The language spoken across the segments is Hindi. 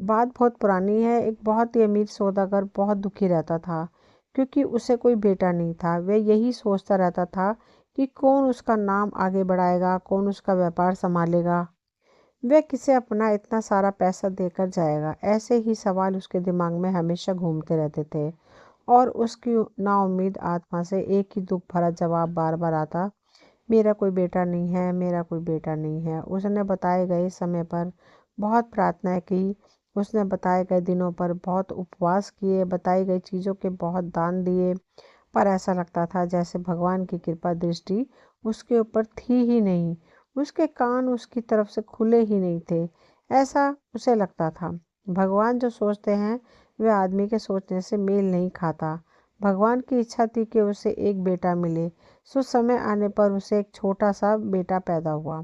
बात बहुत पुरानी है। एक बहुत ही अमीर सौदागर बहुत दुखी रहता था क्योंकि उसे कोई बेटा नहीं था। वह यही सोचता रहता था कि कौन उसका नाम आगे बढ़ाएगा, कौन उसका व्यापार संभालेगा, वह किसे अपना इतना सारा पैसा देकर जाएगा। ऐसे ही सवाल उसके दिमाग में हमेशा घूमते रहते थे और उसकी नाउम्मीद आत्मा से एक ही दुख भरा जवाब बार बार आता, मेरा कोई बेटा नहीं है, मेरा कोई बेटा नहीं है। उसने बताए गए समय पर बहुत प्रार्थनाएं की, उसने बताए गए दिनों पर बहुत उपवास किए, बताई गई चीज़ों के बहुत दान दिए, पर ऐसा लगता था जैसे भगवान की कृपा दृष्टि उसके ऊपर थी ही नहीं। उसके कान उसकी तरफ से खुले ही नहीं थे, ऐसा उसे लगता था। भगवान जो सोचते हैं वह आदमी के सोचने से मेल नहीं खाता। भगवान की इच्छा थी कि उसे एक बेटा मिले, सो समय आने पर उसे एक छोटा सा बेटा पैदा हुआ।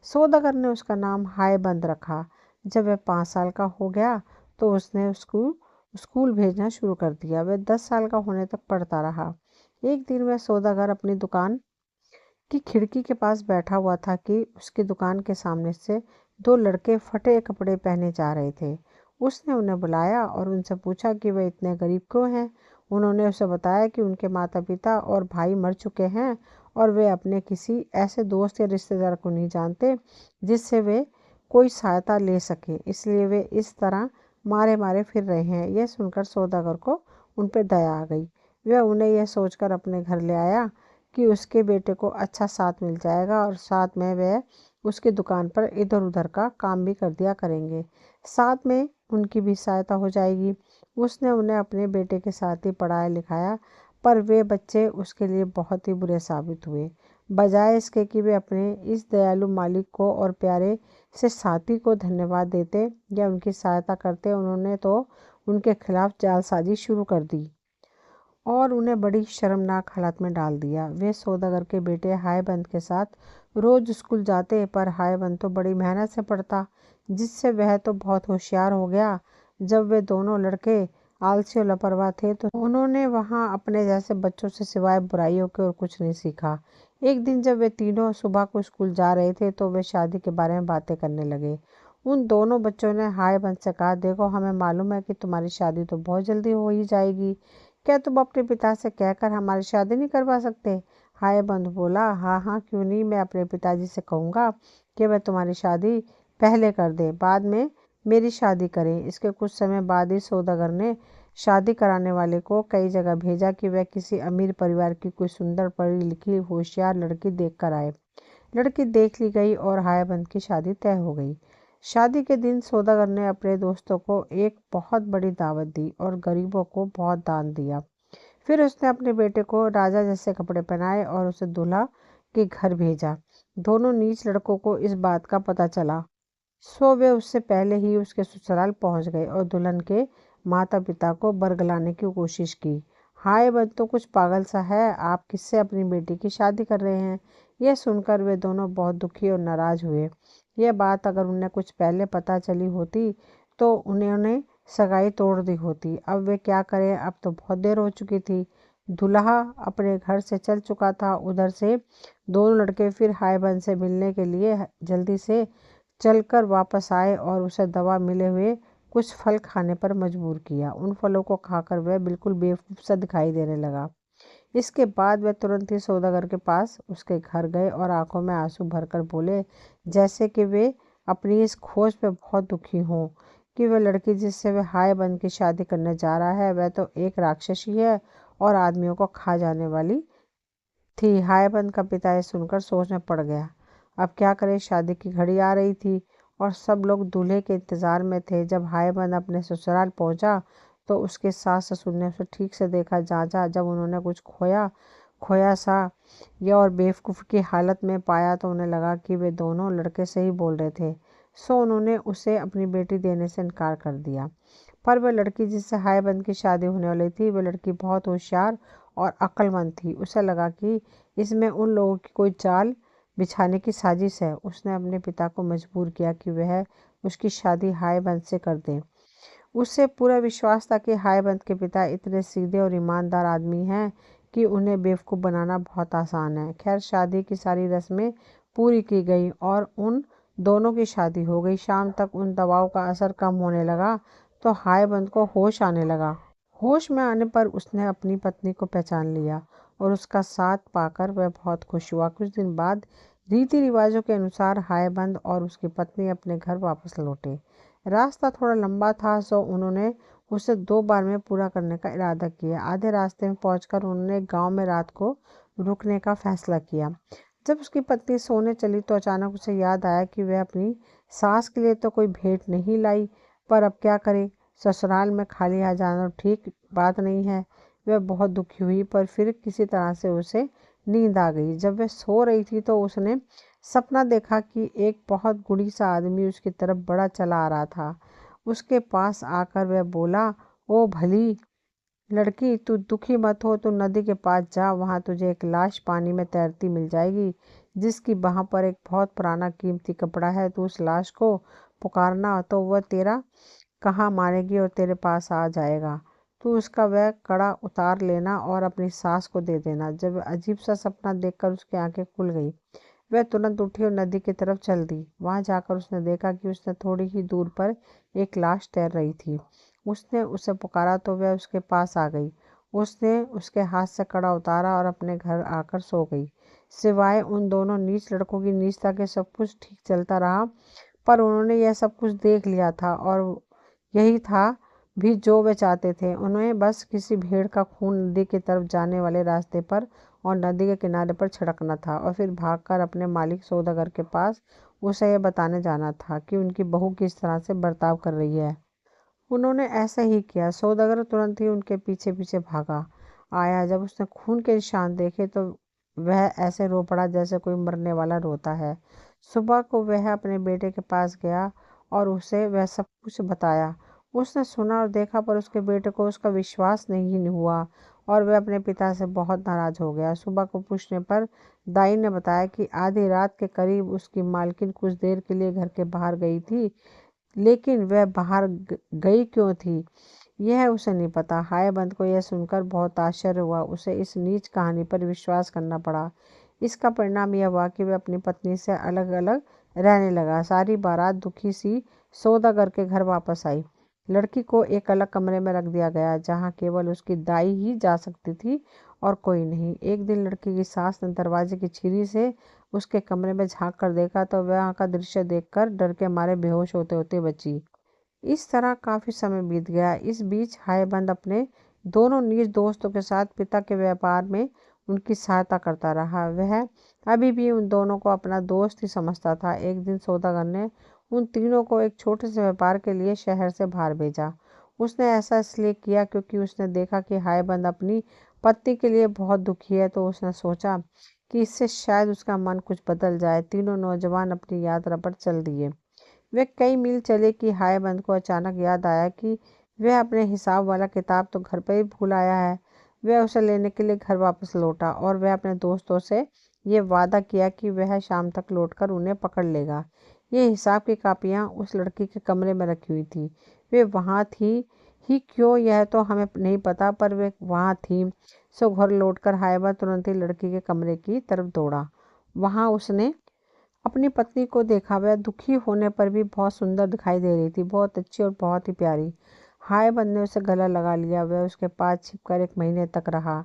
सौदागर ने उसका नाम हायबंद रखा। जब वह 5 साल का हो गया तो उसने उसको स्कूल भेजना शुरू कर दिया। वह 10 साल का होने तक पढ़ता रहा। एक दिन वह सौदागर अपनी दुकान की खिड़की के पास बैठा हुआ था कि उसकी दुकान के सामने से 2 लड़के फटे कपड़े पहने जा रहे थे। उसने उन्हें बुलाया और उनसे पूछा कि वे इतने गरीब क्यों हैं। उन्होंने उसे बताया कि उनके माता पिता और भाई मर चुके हैं और वे अपने किसी ऐसे दोस्त या रिश्तेदार को नहीं जानते जिससे वे कोई सहायता ले सके, इसलिए वे इस तरह मारे मारे फिर रहे हैं। यह सुनकर सौदागर को उन पर दया आ गई। वह उन्हें यह सोचकर अपने घर ले आया कि उसके बेटे को अच्छा साथ मिल जाएगा और साथ में वह उसकी दुकान पर इधर उधर का काम भी कर दिया करेंगे, साथ में उनकी भी सहायता हो जाएगी। उसने उन्हें अपने बेटे के साथ ही पढ़ाया लिखाया, पर वे बच्चे उसके लिए बहुत ही बुरे साबित हुए। बजाय इसके कि वे अपने इस दयालु मालिक को और प्यारे से साथी को धन्यवाद देते या उनकी सहायता करते, उन्होंने तो उनके खिलाफ जालसाजी शुरू कर दी और उन्हें बड़ी शर्मनाक हालत में डाल दिया। वे सौदागर के बेटे हायबंद के साथ रोज स्कूल जाते, पर हायबंद तो बड़ी मेहनत से पढ़ता, जिससे वह तो बहुत होशियार हो गया। जब वे दोनों लड़के आलसी और लापरवाह थे तो उन्होंने वहां अपने जैसे बच्चों से सिवाय बुराइयों के और कुछ नहीं सीखा। एक दिन जब वे तीनों सुबह को स्कूल जा रहे थे तो वे शादी के बारे में बातें करने लगे। उन दोनों बच्चों ने हायबंद से कहा, देखो, हमें मालूम है कि तुम्हारी शादी तो बहुत जल्दी हो ही जाएगी, क्या तुम अपने पिता से कहकर हमारी शादी नहीं करवा सकते? हायबंद बोला, हाँ हाँ, क्यों नहीं, मैं अपने पिताजी से कहूँगा कि वह तुम्हारी शादी पहले कर दे, बाद में मेरी शादी करें। इसके कुछ समय बाद ही सौदागर ने शादी कराने वाले को कई जगह भेजा कि वह किसी अमीर परिवार की कोई सुंदर पढ़ी लिखी होशियार लड़की देख कर आए। लड़की देख ली गई और हायबंद की शादी तय हो गई। शादी के दिन सौदागर ने अपने दोस्तों को एक बहुत बड़ी दावत दी और गरीबों को बहुत दान दिया। फिर उसने अपने बेटे को राजा जैसे कपड़े पहनाए और उसे दूल्हा के घर भेजा। दोनों नीच लड़कों को इस बात का पता चला, सो वे उससे पहले ही उसके ससुराल पहुंच गए और दुल्हन के माता पिता को बरगलाने की कोशिश की। हाय बद तो कुछ पागल सा है, आप किससे अपनी बेटी की शादी कर रहे हैं? यह सुनकर वे दोनों बहुत दुखी और नाराज हुए। यह बात अगर उन्हें कुछ पहले पता चली होती तो उन्होंने सगाई तोड़ दी होती। अब वे क्या करें, अब तो बहुत देर हो चुकी थी। दूल्हा अपने घर से चल चुका था। उधर से दोनों लड़के फिर हायबंद से मिलने के लिए जल्दी से चलकर वापस आए और उसे दवा मिले हुए कुछ फल खाने पर मजबूर किया। उन फलों को खाकर वह बिल्कुल बेवकूफ़ सा दिखाई देने लगा। इसके बाद वह तुरंत ही सौदागर के पास उसके घर गए और आंखों में आंसू भरकर बोले, जैसे कि वे अपनी इस खोज पे बहुत दुखी हों कि वह लड़की जिससे वह हायबंद की शादी करने जा रहा है वह तो एक राक्षसी है और आदमियों को खा जाने वाली थी। हायबंद का पिता ये सुनकर सोच में पड़ गया। अब क्या करे, शादी की घड़ी आ रही थी और सब लोग दूल्हे के इंतजार में थे। जब हायबंद अपने ससुराल पहुंचा तो उसके सास ससुर ने उसे ठीक से देखा जांचा। जब उन्होंने कुछ खोया खोया सा या और बेवकूफ़ की हालत में पाया तो उन्हें लगा कि वे दोनों लड़के सही बोल रहे थे, सो उन्होंने उसे अपनी बेटी देने से इनकार कर दिया। पर वह लड़की जिससे हायबंद की शादी होने वाली थी, वह लड़की बहुत होशियार और अक्लमंद थी। उसे लगा कि इसमें उन लोगों की कोई चाल बिछाने की साजिश है। उसने अपने पिता को मजबूर किया कि वह उसकी शादी हायबंद से कर दें। उसे पूरा विश्वास था कि हायबंद के पिता इतने सीधे और ईमानदार आदमी हैं कि उन्हें बेवकूफ़ बनाना बहुत आसान है। खैर, शादी की सारी रस्में पूरी की गई और उन दोनों की शादी हो गई। शाम तक उन दवाओं का असर कम होने लगा तो हायबंद को होश आने लगा। होश में आने पर उसने अपनी पत्नी को पहचान लिया और उसका साथ पाकर वह बहुत खुश हुआ। कुछ दिन बाद रीति रिवाजों के अनुसार हायबंद और उसकी पत्नी अपने घर वापस लौटे। रास्ता थोड़ा लंबा था, सो उन्होंने उसे 2 बार में पूरा करने का इरादा किया। आधे रास्ते में पहुंचकर उन्होंने गांव में रात को रुकने का फैसला किया। जब उसकी पत्नी सोने चली तो अचानक उसे याद आया कि वह अपनी सास के लिए तो कोई भेंट नहीं लाई, पर अब क्या करे। ससुराल में खाली आ जाना ठीक बात नहीं है। वह बहुत दुखी हुई, पर फिर किसी तरह से उसे नींद आ गई। जब वह सो रही थी तो उसने सपना देखा कि एक बहुत बूढ़ी सा आदमी उसकी तरफ बड़ा चला आ रहा था। उसके पास आकर वह बोला, ओ भली लड़की, तू दुखी मत हो, तू नदी के पास जा, वहां तुझे एक लाश पानी में तैरती मिल जाएगी जिसकी बाह पर एक बहुत पुराना कीमती कपड़ा है। तू उस लाश को पुकारना तो वह तेरा कहाँ मारेगी और तेरे पास आ जाएगा। तू उसका वह कड़ा उतार लेना और अपनी सास को दे देना। जब अजीब सा सपना देखकर उसकी आंखें खुल गई, वह तुरंत उठी और नदी की तरफ चल दी। वहां जाकर उसने देखा कि उसने थोड़ी ही दूर पर एक लाश तैर रही थी। उसने उसे पुकारा तो वह उसके पास आ गई। उसने उसके हाथ से कड़ा उतारा और अपने घर आकर सो गई। सिवाय उन दोनों नीच लड़कों की नीचता के सब कुछ ठीक चलता रहा, पर उन्होंने यह सब कुछ देख लिया था और यही था भी जो वे चाहते थे। उन्हें बस किसी भेड़ का खून नदी की तरफ जाने वाले रास्ते पर और नदी के किनारे पर छिड़कना था और फिर भागकर अपने मालिक सौदागर के पास उसे यह बताने जाना था कि उनकी बहू किस तरह से बर्ताव कर रही है। उन्होंने ऐसा ही किया। सौदागर तुरंत ही उनके पीछे पीछे भागा आया। जब उसने खून के निशान देखे तो वह ऐसे रो पड़ा जैसे कोई मरने वाला रोता है। सुबह को वह अपने बेटे के पास गया और उसे वह सब कुछ बताया। उसने सुना और देखा, पर उसके बेटे को उसका विश्वास नहीं हुआ और वह अपने पिता से बहुत नाराज हो गया। सुबह को पूछने पर दाई ने बताया कि आधी रात के करीब उसकी मालकिन कुछ देर के लिए घर के बाहर गई थी, लेकिन वह बाहर गई क्यों थी यह उसे नहीं पता। हायबंद को यह सुनकर बहुत आश्चर्य हुआ। उसे इस नीच कहानी पर विश्वास करना पड़ा। इसका परिणाम यह हुआ कि वह अपनी पत्नी से अलग अलग रहने लगा। सारी बारात दुखी सी सौदागर के घर वापस आई। लड़की को एक अलग कमरे में रख दिया गया जहाँ केवल उसकी दाई ही जा सकती थी और कोई नहीं। एक दिन लड़की की सास ने दरवाजे की छीरी से उसके कमरे में झांक कर देखा तो वह का दृश्य देखकर डर के मारे बेहोश होते होते बची। इस तरह काफी समय बीत गया। इस बीच हायबंद अपने दोनों नीच दोस्तों के साथ पिता के व्यापार में उनकी सहायता करता रहा। वह अभी भी उन दोनों को अपना दोस्त ही समझता था। एक दिन सौदागर ने उन तीनों को एक छोटे से व्यापार के लिए शहर से बाहर भेजा। उसने ऐसा इसलिए किया क्योंकि उसने देखा कि हायबंद अपनी पत्नी के लिए बहुत दुखी है, तो उसने सोचा कि इससे शायद उसका मन कुछ बदल जाए। तीनों नौजवान अपनी यात्रा पर चल दिए। वे कई मील चले कि हायबंद को अचानक याद आया कि वह अपने हिसाब वाला किताब तो घर पर ही भूल आया है। वह उसे लेने के लिए घर वापस लौटा और वह अपने दोस्तों से ये वादा किया कि वह शाम तक लौटकर उन्हें पकड़ लेगा। ये हिसाब की कापियां उस लड़की के कमरे में रखी हुई थी। वे वहां थी ही क्यों यह तो हमें नहीं पता, पर वे वहां थी। सो घर लौटकर हायबंद तुरंत ही लड़की के कमरे की तरफ दौड़ा। वहां उसने अपनी पत्नी को देखा। वह दुखी होने पर भी बहुत सुंदर दिखाई दे रही थी, बहुत अच्छी और बहुत ही प्यारी। हायबंद ने उसे गला लगा लिया। वह उसके पास छिपकर 1 महीने तक रहा।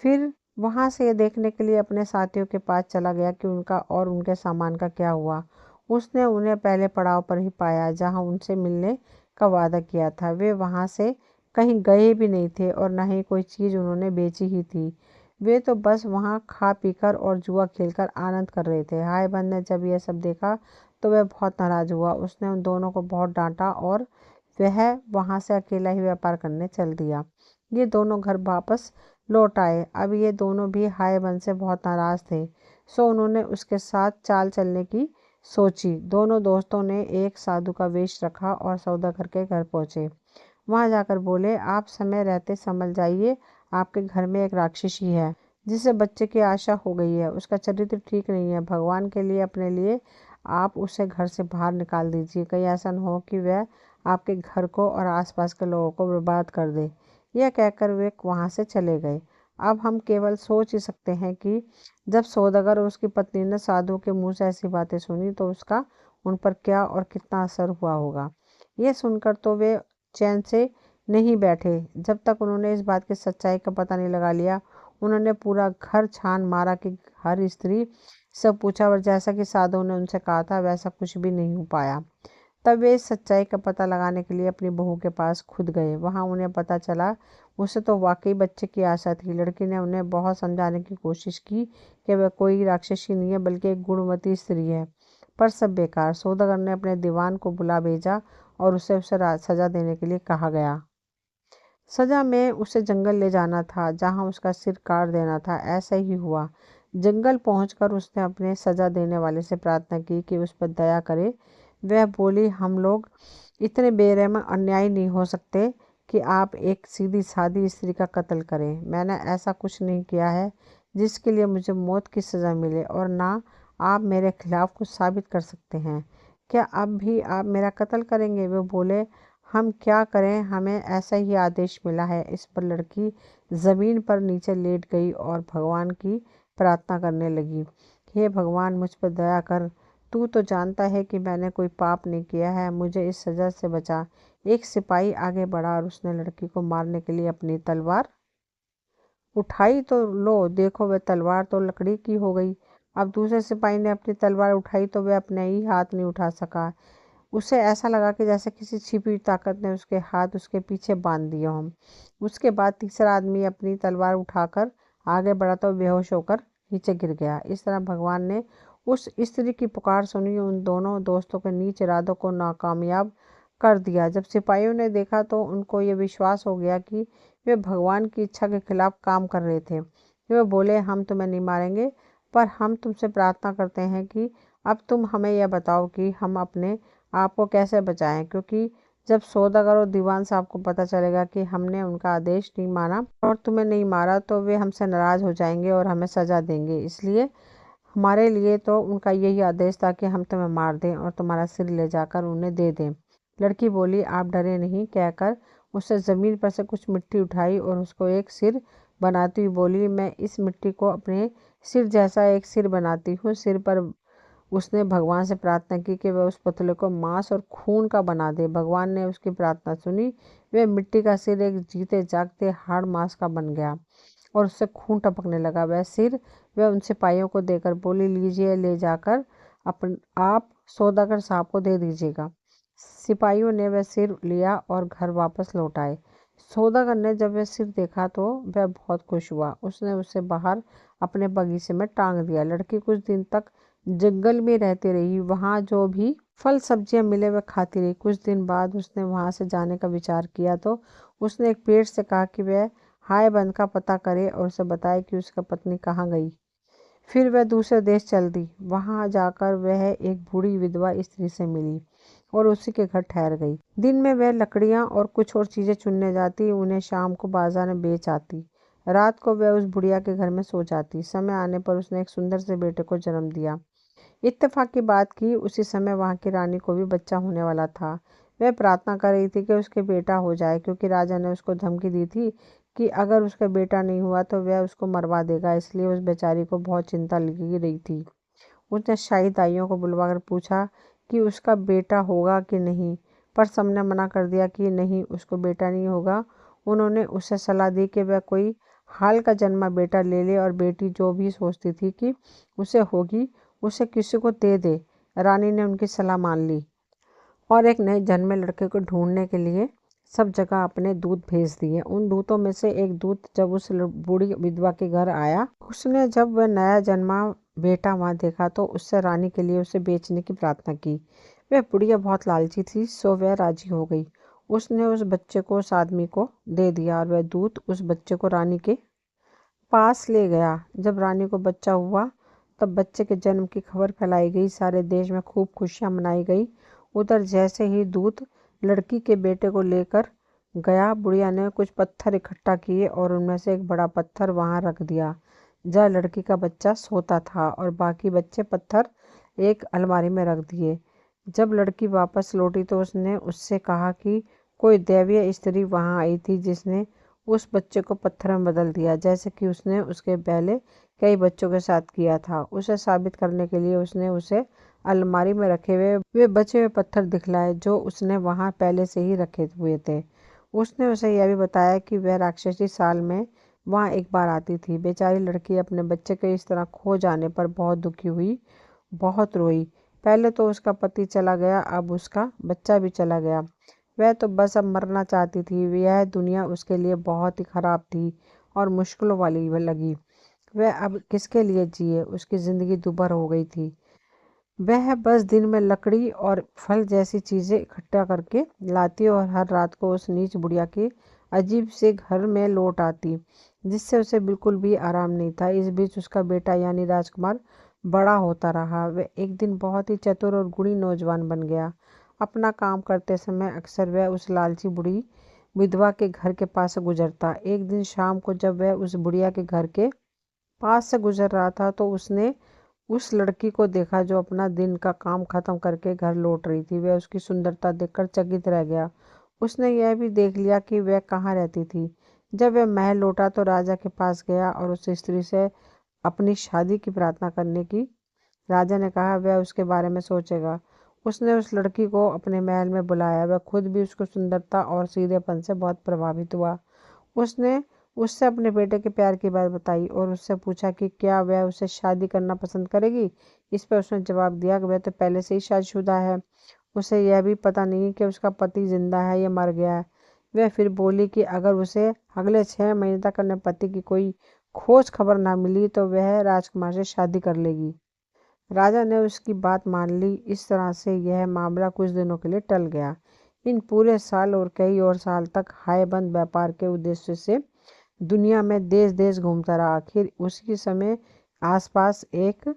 फिर वहां से यह देखने के लिए अपने साथियों के पास चला गया कि उनका और उनके सामान का क्या हुआ। उसने उन्हें पहले पड़ाव पर ही पाया जहां उनसे मिलने का वादा किया था। वे वहां से कहीं गए भी नहीं थे और न ही कोई चीज़ उन्होंने बेची ही थी। वे तो बस वहां खा पीकर और जुआ खेलकर आनंद कर रहे थे। हायबंद ने जब यह सब देखा तो वह बहुत नाराज हुआ। उसने उन दोनों को बहुत डांटा और वह वहां से अकेला ही व्यापार करने चल दिया। ये दोनों घर वापस लौट आए। अब ये दोनों भी हायबंद से बहुत नाराज थे, सो उन्होंने उसके साथ चाल चलने की सोची। दोनों दोस्तों ने एक साधु का वेश रखा और सौदागर के घर पहुंचे। वहां जाकर बोले, आप समय रहते समझ जाइए, आपके घर में एक राक्षसी है जिसे बच्चे की आशा हो गई है। उसका चरित्र ठीक नहीं है। भगवान के लिए अपने लिए आप उसे घर से बाहर निकाल दीजिए। कहीं ऐसा न हो कि वह आपके घर को और आसपास के लोगों को बर्बाद कर दे। यह कहकर वे वहां से चले गए। अब हम केवल सोच ही सकते हैं कि जब सौदागर और उसकी पत्नी ने साधु के मुंह से ऐसी बातें सुनी तो उसका उन पर क्या और कितना असर हुआ होगा। ये सुनकर तो वे चैन से नहीं बैठे जब तक उन्होंने इस बात की सच्चाई का पता नहीं लगा लिया। उन्होंने पूरा घर छान मारा कि हर स्त्री सब पूछा, और जैसा कि साधु ने उनसे कहा था वैसा कुछ भी नहीं हो पाया। तब वे इस सच्चाई का पता लगाने के लिए अपनी बहू के पास खुद गए। वहां उन्हें पता चला उसे तो वाकई बच्चे की आशा थी। लड़की ने उन्हें बहुत समझाने की कोशिश की कि वह कोई राक्षसी नहीं है बल्कि एक गुणवती स्त्री है, पर सब बेकार। सौदागर ने अपने दीवान को बुला भेजा और उसे सजा देने के लिए कहा गया। सजा में उसे जंगल ले जाना था जहां उसका सिर काट देना था। ऐसा ही हुआ। जंगल पहुंचकर उसने अपने सजा देने वाले से प्रार्थना की कि उस पर दया करे। वह बोली, हम लोग इतने बेरहम अन्यायी नहीं हो सकते कि आप एक सीधी सादी स्त्री का कत्ल करें। मैंने ऐसा कुछ नहीं किया है जिसके लिए मुझे मौत की सज़ा मिले, और ना आप मेरे खिलाफ कुछ साबित कर सकते हैं। क्या अब भी आप मेरा कत्ल करेंगे? वे बोले, हम क्या करें, हमें ऐसा ही आदेश मिला है। इस पर लड़की ज़मीन पर नीचे लेट गई और भगवान की प्रार्थना करने लगी। हे भगवान, मुझ पर दया कर। तू तो जानता है कि मैंने कोई पाप नहीं किया है, मुझे इस सज़ा से बचा। एक सिपाही आगे बढ़ा और उसने लड़की को मारने के लिए अपनी तलवार उठाई तो लो देखो, वह तलवार तो लकड़ी की हो गई। अब दूसरे सिपाही ने अपनी तलवार उठाई तो वह अपने ही हाथ नहीं उठा सका। उसे ऐसा लगा कि जैसे किसी छिपी हुई ताकत ने उसके हाथ उसके पीछे बांध दिए हों। उसके बाद तीसरा आदमी अपनी तलवार उठाकर आगे बढ़ा तो बेहोश होकर नीचे गिर गया। इस तरह भगवान ने उस स्त्री की पुकार सुनी। उन दोनों दोस्तों के नीच इरादों को नाकामयाब कर दिया। जब सिपाहियों ने देखा तो उनको ये विश्वास हो गया कि वे भगवान की इच्छा के खिलाफ काम कर रहे थे। वे बोले, हम तुम्हें नहीं मारेंगे, पर हम तुमसे प्रार्थना करते हैं कि अब तुम हमें यह बताओ कि हम अपने आपको कैसे बचाएं, क्योंकि जब सौदागर और दीवान साहब को पता चलेगा कि हमने उनका आदेश नहीं माना और तुम्हें नहीं मारा तो वे हमसे नाराज हो जाएंगे और हमें सजा देंगे। इसलिए हमारे लिए तो उनका यही आदेश था कि हम तुम्हें मार दें और तुम्हारा सिर ले जाकर उन्हें दे दें। लड़की बोली, आप डरे नहीं, कहकर उसने ज़मीन पर से कुछ मिट्टी उठाई और उसको एक सिर बनाती हुई बोली, मैं इस मिट्टी को अपने सिर जैसा एक सिर बनाती हूँ। सिर पर उसने भगवान से प्रार्थना की कि वह उस पुतले को मांस और खून का बना दे। भगवान ने उसकी प्रार्थना सुनी। वह मिट्टी का सिर एक जीते जागते हाड़ मांस का बन गया और उससे खून टपकने लगा। वह सिर वह उन सिपाहियों को देकर बोली, लीजिए, ले जाकर आप सौदागर साहब को दे दीजिएगा। सिपाहियों ने वह सिर लिया और घर वापस लौट आए। सौदागर ने जब वह सिर देखा तो वह बहुत खुश हुआ। उसने उसे बाहर अपने बगीचे में टांग दिया। लड़की कुछ दिन तक जंगल में रहती रही। वहाँ जो भी फल सब्जियां मिले वह खाती रही। कुछ दिन बाद उसने वहाँ से जाने का विचार किया तो उसने एक पेड़ से कहा कि वह हाय बंद का पता करे और उसे बताए कि उसका पत्नी कहाँ गई। फिर वह दूसरे देश चल दी। वहाँ जाकर वह एक बूढ़ी विधवा स्त्री से मिली और उसी के घर ठहर गई। दिन में वह लकड़ियाँ और कुछ और चीज़ें चुनने जाती, उन्हें शाम को बाजार में बेच आती। रात को वह उस बुढ़िया के घर में सो जाती। समय आने पर उसने एक सुंदर से बेटे को जन्म दिया। इत्तेफाक की बात की उसी समय वहाँ की रानी को भी बच्चा होने वाला था। वह प्रार्थना कर रही थी कि उसके बेटा हो जाए, क्योंकि राजा ने उसको धमकी दी थी कि अगर उसका बेटा नहीं हुआ तो वह उसको मरवा देगा। इसलिए उस बेचारी को बहुत चिंता लगी रही थी। उसने शाही दाइयों को बुलवाकर पूछा कि उसका बेटा होगा कि नहीं, पर सबने मना कर दिया कि नहीं, उसको बेटा नहीं होगा। उन्होंने उसे सलाह दी कि वह कोई हाल का जन्मा बेटा ले ले और बेटी जो भी सोचती थी कि उसे होगी उसे किसी को दे दे। रानी ने उनकी सलाह मान ली और एक नए जन्मे लड़के को ढूंढने के लिए सब जगह अपने दूत भेज दिए। उन दूतों में से एक दूत जब उस बूढ़ी विधवा के घर आया, उसने जब वह नया जन्मा बेटा वहाँ देखा तो उससे रानी के लिए उसे बेचने की प्रार्थना की। वह बुढ़िया बहुत लालची थी, सो वह राजी हो गई। उसने उस बच्चे को उस आदमी को दे दिया और वह दूत उस बच्चे को रानी के पास ले गया। जब रानी को बच्चा हुआ तब बच्चे के जन्म की खबर फैलाई गई। सारे देश में खूब खुशियां मनाई गई। उधर जैसे ही दूत लड़की के बेटे को लेकर गया, बुढ़िया ने कुछ पत्थर इकट्ठा किए और उनमें से एक बड़ा पत्थर वहां रख दिया जहाँ लड़की का बच्चा सोता था, और बाकी बच्चे पत्थर एक अलमारी में रख दिए। जब लड़की वापस लौटी तो उसने उससे कहा कि कोई दैवीय स्त्री वहां आई थी जिसने उस बच्चे को पत्थर में बदल दिया, जैसे कि उसने उसके पहले कई बच्चों के साथ किया था। उसे साबित करने के लिए उसने उसे अलमारी में रखे हुए वे बचे हुए पत्थर दिखलाए जो उसने वहां पहले से ही रखे हुए थे। उसने उसे यह भी बताया कि वह राक्षसी साल में वहां एक बार आती थी। बेचारी लड़की अपने बच्चे के इस तरह खो जाने पर बहुत दुखी हुई, बहुत रोई। पहले तो उसका पति चला गया, अब उसका बच्चा भी चला गया। वह तो बस अब मरना चाहती थी। यह दुनिया उसके लिए बहुत ही खराब थी और मुश्किलों वाली लगी। वह अब किसके लिए जिए? उसकी जिंदगी दुभर हो गई थी। वह बस दिन में लकड़ी और फल जैसी चीजें इकट्ठा करके लाती और हर रात को उस नीच बुढ़िया के अजीब से घर में लौट आती, जिससे उसे बिल्कुल भी आराम नहीं था। इस बीच उसका बेटा यानी राजकुमार बड़ा होता रहा। वह एक दिन बहुत ही चतुर और गुणी नौजवान बन गया। अपना काम करते समय अक्सर वह उस लालची बूढ़ी विधवा के घर के पास से गुजरता। एक दिन शाम को जब वह उस बुढ़िया के घर के पास से गुजर रहा था तो उसने उस लड़की को देखा जो अपना दिन का काम खत्म करके घर लौट रही थी। वह उसकी सुंदरता देखकर चकित रह गया। उसने यह भी देख लिया कि वह कहाँ रहती थी। जब वह महल लौटा तो राजा के पास गया और उस स्त्री से अपनी शादी की प्रार्थना करने की। राजा ने कहा वह उसके बारे में सोचेगा। उसने उस लड़की को अपने महल में बुलाया। वह खुद भी उसकी सुंदरता और सीधेपन से बहुत प्रभावित हुआ। उसने उससे अपने बेटे के प्यार की बात बताई और उससे पूछा कि क्या वह उससे शादी करना पसंद करेगी। इस पर उसने जवाब दिया कि वह तो पहले से ही शादीशुदा है। उसे यह भी पता नहीं कि उसका पति जिंदा है या मर गया है। वह फिर बोली कि अगर उसे अगले 6 महीने तक अपने पति की कोई खोज खबर ना मिली तो वह राजकुमार से शादी कर लेगी। राजा ने उसकी बात मान ली। इस तरह से यह मामला कुछ दिनों के लिए टल गया। इन पूरे साल और कई और साल तक हायबंद व्यापार के उद्देश्य से दुनिया में देश देश घूमता रहा। आखिर उसी समय आसपास एक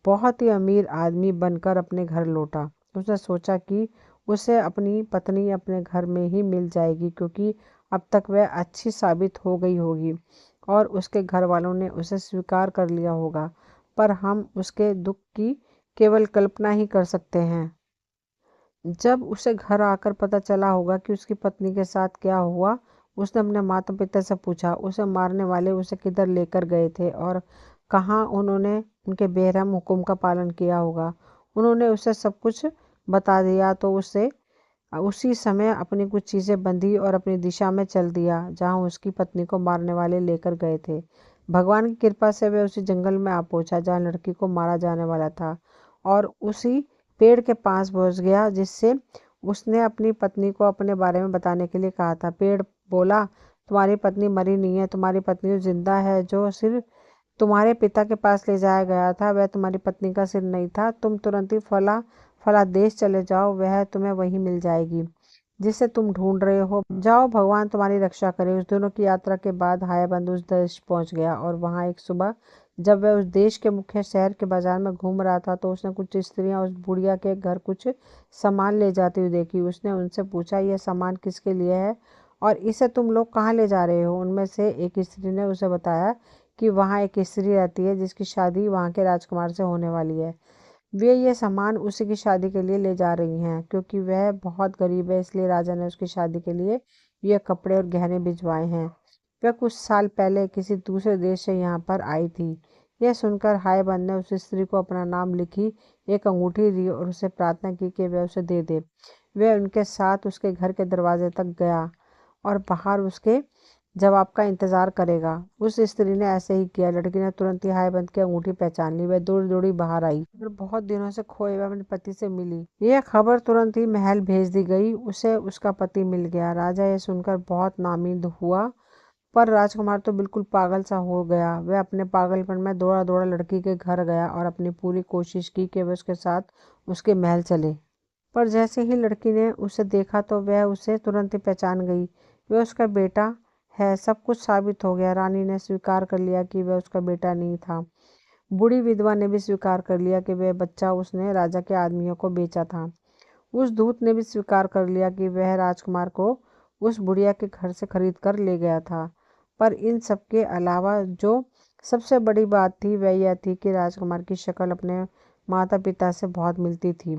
बहुत ही अमीर आदमी बनकर अपने घर लौटा। उसने सोचा कि उसे अपनी पत्नी अपने घर में ही मिल जाएगी क्योंकि अब तक वह अच्छी साबित हो गई होगी और उसके घर वालों ने उसे स्वीकार कर लिया होगा। पर हम उसके दुख की केवल कल्पना ही कर सकते हैं। जब उसे घर आकर पता चला होगा कि उसकी पत्नी के साथ क्या हुआ। उसने अपने माता पिता से पूछा उसे मारने वाले उसे किधर लेकर गए थे और कहाँ उन्होंने उनके बेरहम हुक्म का पालन किया होगा। उन्होंने उसे सब कुछ बता दिया तो उसे उसी समय अपनी कुछ चीजें बंधी और अपनी दिशा में चल दिया जहाँ उसकी पत्नी को मारने वाले लेकर गए थे। भगवान की कृपा से वह उसी जंगल में आ पहुंचा जहाँ लड़की को मारा जाने वाला था और उसी पेड़ के पास पहुंच गया जिससे उसने अपनी पत्नी को अपने बारे में बताने के लिए कहा था। पेड़ बोला तुम्हारी पत्नी मरी नहीं है, तुम्हारी पत्नी तो जिंदा है। जो सिर तुम्हारे पिता के पास ले जाया गया था वह तुम्हारी पत्नी का सिर नहीं था। तुम तुरंत ही फला फला देश चले जाओ, वह तुम्हें वहीं मिल जाएगी जिसे तुम ढूंढ रहे हो। जाओ, भगवान तुम्हारी रक्षा करे। उस दोनों की यात्रा के बाद हायाबंद उस देश पहुंच गया और वहां एक सुबह जब वह उस देश के मुख्य शहर के बाजार में घूम रहा था तो उसने कुछ स्त्रियां उस बुढ़िया के घर कुछ सामान ले जाती हुई देखी। उसने उनसे पूछा यह सामान किसके लिए है और इसे तुम लोग कहाँ ले जा रहे हो। उनमें से एक स्त्री ने उसे बताया कि वहाँ एक स्त्री रहती है जिसकी शादी वहाँ के राजकुमार से होने वाली है। वे ये सामान उसी की शादी के लिए ले जा रही हैं। क्योंकि वह बहुत गरीब है इसलिए राजा ने उसकी शादी के लिए ये कपड़े और गहने भिजवाए हैं। वह कुछ साल पहले किसी दूसरे देश से यहाँ पर आई थी। यह सुनकर हायबंद ने उस स्त्री को अपना नाम लिखी एक अंगूठी दी और उसे प्रार्थना की कि वह उसे दे दे। वह उनके साथ उसके घर के दरवाजे तक गया और बाहर उसके जवाब का इंतजार करेगा। उस स्त्री ने ऐसे ही किया। लड़की ने तुरंत ही हायबंद की अंगूठी पहचान ली। वह दौड़ी दौड़ी बाहर आई और बहुत दिनों से खोए हुए अपने पति से मिली। यह खबर तुरंत ही महल भेज दी गई। उसे उसका पति मिल गया। राजा यह सुनकर बहुत नामिंद हुआ पर राजकुमार तो बिल्कुल पागल सा हो गया। वह अपने पागलपन में दौड़ा दौड़ा लड़की के घर गया और अपनी पूरी कोशिश की कि वह उसके साथ उसके महल चले। पर जैसे ही लड़की ने उसे देखा तो वह उसे तुरंत ही पहचान गई। वह उसका बेटा है। सब कुछ साबित हो गया। रानी ने स्वीकार कर लिया कि वह उसका बेटा नहीं था। बूढ़ी विधवा ने भी स्वीकार कर लिया कि वह बच्चा उसने राजा के आदमियों को बेचा था। उस दूत ने भी स्वीकार कर लिया कि वह राजकुमार को उस बुढ़िया के घर से खरीद कर ले गया था। पर इन सब के अलावा जो सबसे बड़ी बात थी वह यह थी कि राजकुमार की शक्ल अपने माता पिता से बहुत मिलती थी।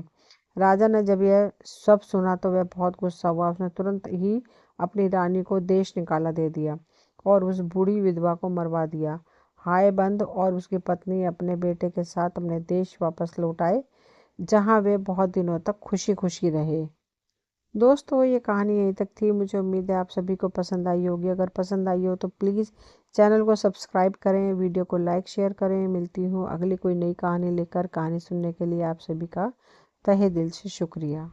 राजा ने जब यह सब सुना तो वह बहुत गुस्सा हुआ। उसने तुरंत ही अपनी रानी को देश निकाला दे दिया और उस बूढ़ी विधवा को मरवा दिया। हायबंद और उसकी पत्नी अपने बेटे के साथ अपने देश वापस लौट आए। जहाँ वे बहुत दिनों तक खुशी खुशी रहे। दोस्तों, ये कहानी यहीं तक थी। मुझे उम्मीद है आप सभी को पसंद आई होगी। अगर पसंद आई हो तो प्लीज़ चैनल को सब्सक्राइब करें, वीडियो को लाइक शेयर करें। मिलती हूँ अगली कोई नई कहानी लेकर। कहानी सुनने के लिए आप सभी का तहे दिल से शुक्रिया।